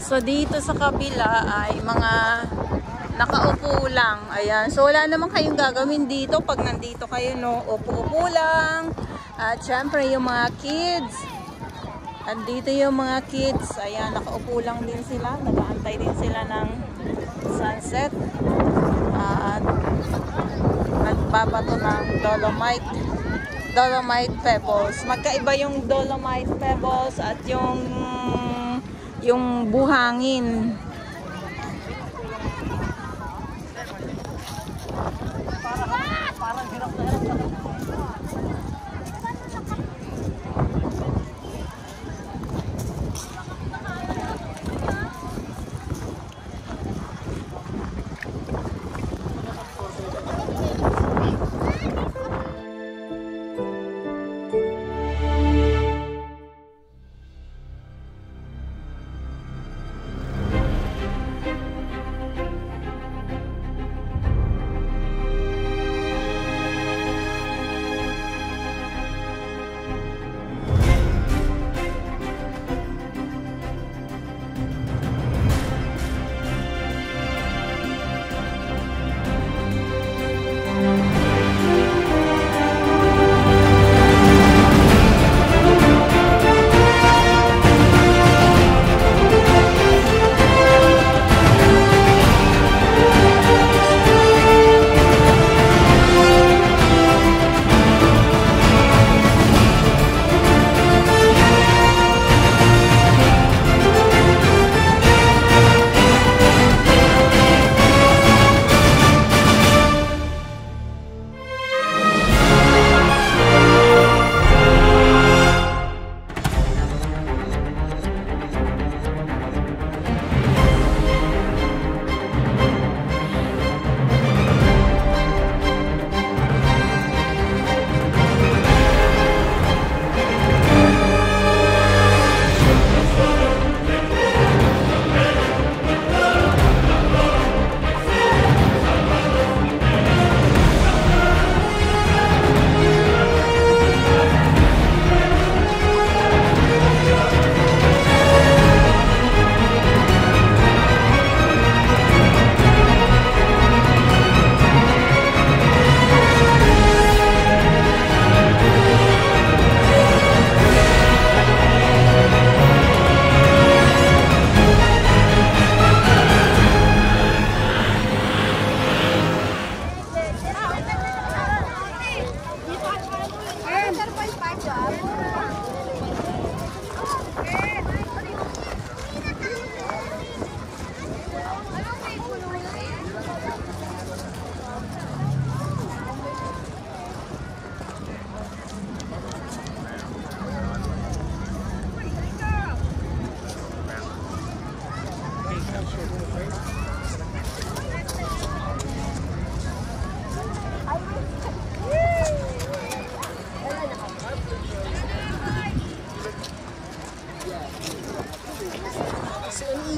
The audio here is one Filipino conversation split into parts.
So dito sa kabila ay mga nakaupo lang. Ayan. So wala naman kayong gagawin dito pag nandito kayo, no? Upo-upo lang. At syempre yung mga kids. Andito yung mga kids. Ayan, nakaupo lang din sila. Nag-aantay din sila ng sunset. At nagbabato ng Dolomite pebbles. Magkaiba yung Dolomite pebbles at yung buhangin. Parang hirap na hirap na.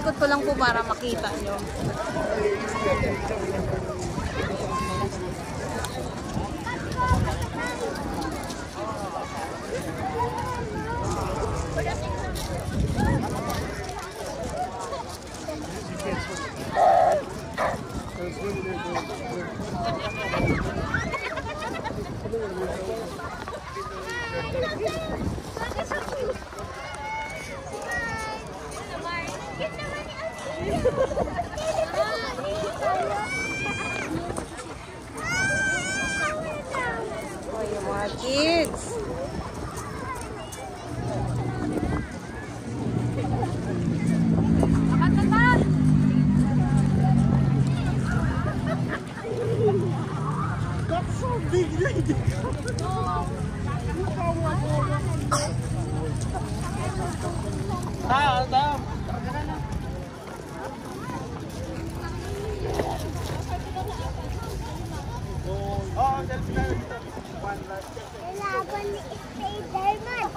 Ikot ko lang po para makita nyo. Oh, yung mga kids. That's so big, lady. Laban ni Spiderman.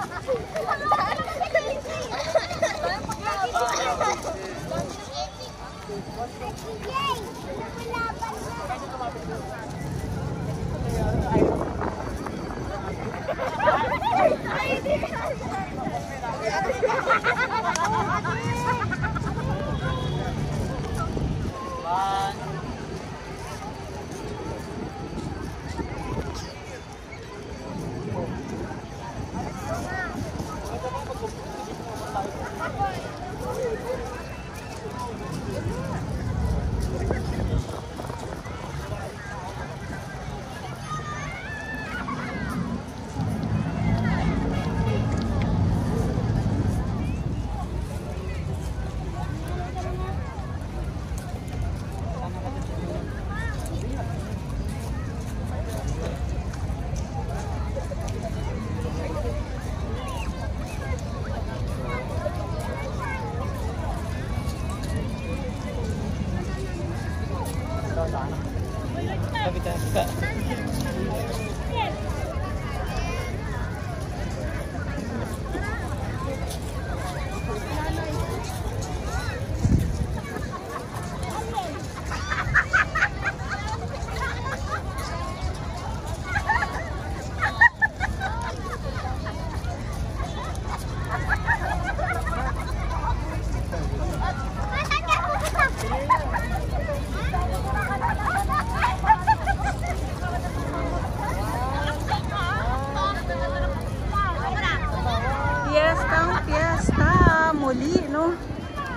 Fiesta muli, no?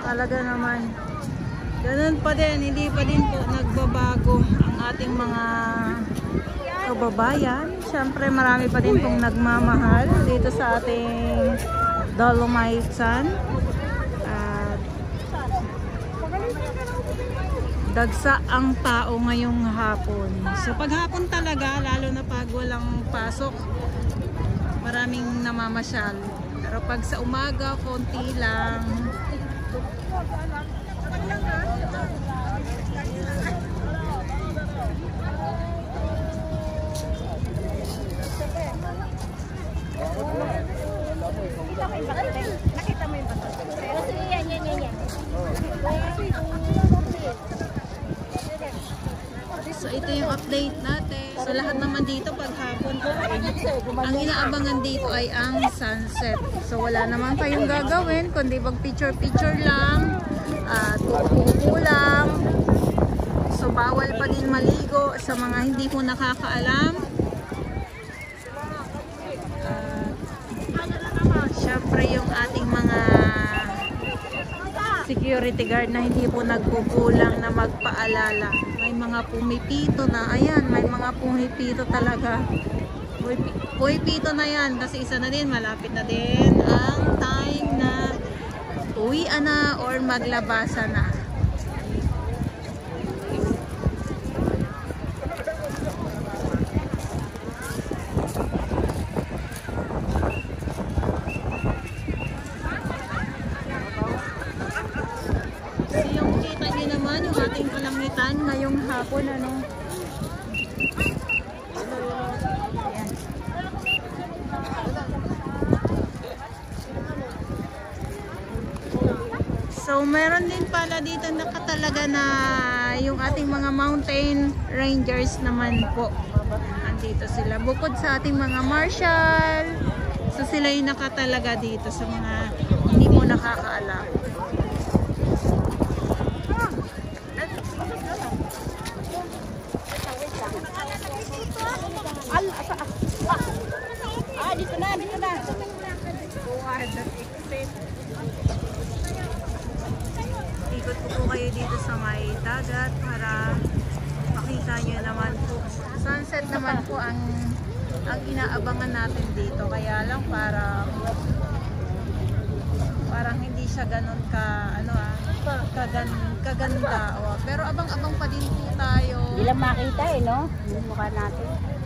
Talaga naman. Ganun pa din, hindi pa din po nagbabago ang ating mga kababayan. Siyempre marami pa din pong nagmamahal dito sa ating Dolomitan. At dagsa ang tao ngayong hapon. So pag hapon talaga, lalo na pag walang pasok, maraming namamasyal. Pero pag sa umaga, konti lang. Nakita mo yung bato. Yan. So ito yung update natin. So lahat naman dito paghapon po ang inaabangan dito ay ang sunset. So wala naman kayong gagawin kundi pag picture lang at upo lang. So bawal pa din maligo sa mga hindi po nakakaalam. Syempre yung ating mga security guard na hindi po nagkukulang na magpaalala. May mga pumipito na, ayan, may mga pumipito talaga. Pumipito na yan kasi isa na din, malapit na din ang time na uwian na or maglabasa na. Ating kalangitan ngayong hapon, ano. Ayan. So meron din pala dito nakatalaga na yung ating mga mountain rangers naman po. Andito sila bukod sa ating mga marshal. So sila yung nakatalaga dito sa mga hindi mo nakakaalam. Dito na. Ikot po kayo dito sa may dagat para makita nyo naman po. Sunset naman po ang inaabangan natin dito. Kaya lang parang hindi siya ganun kaganda. Pero abang-abang pa din po tayo. Hindi lang makita no? Yung mukha natin.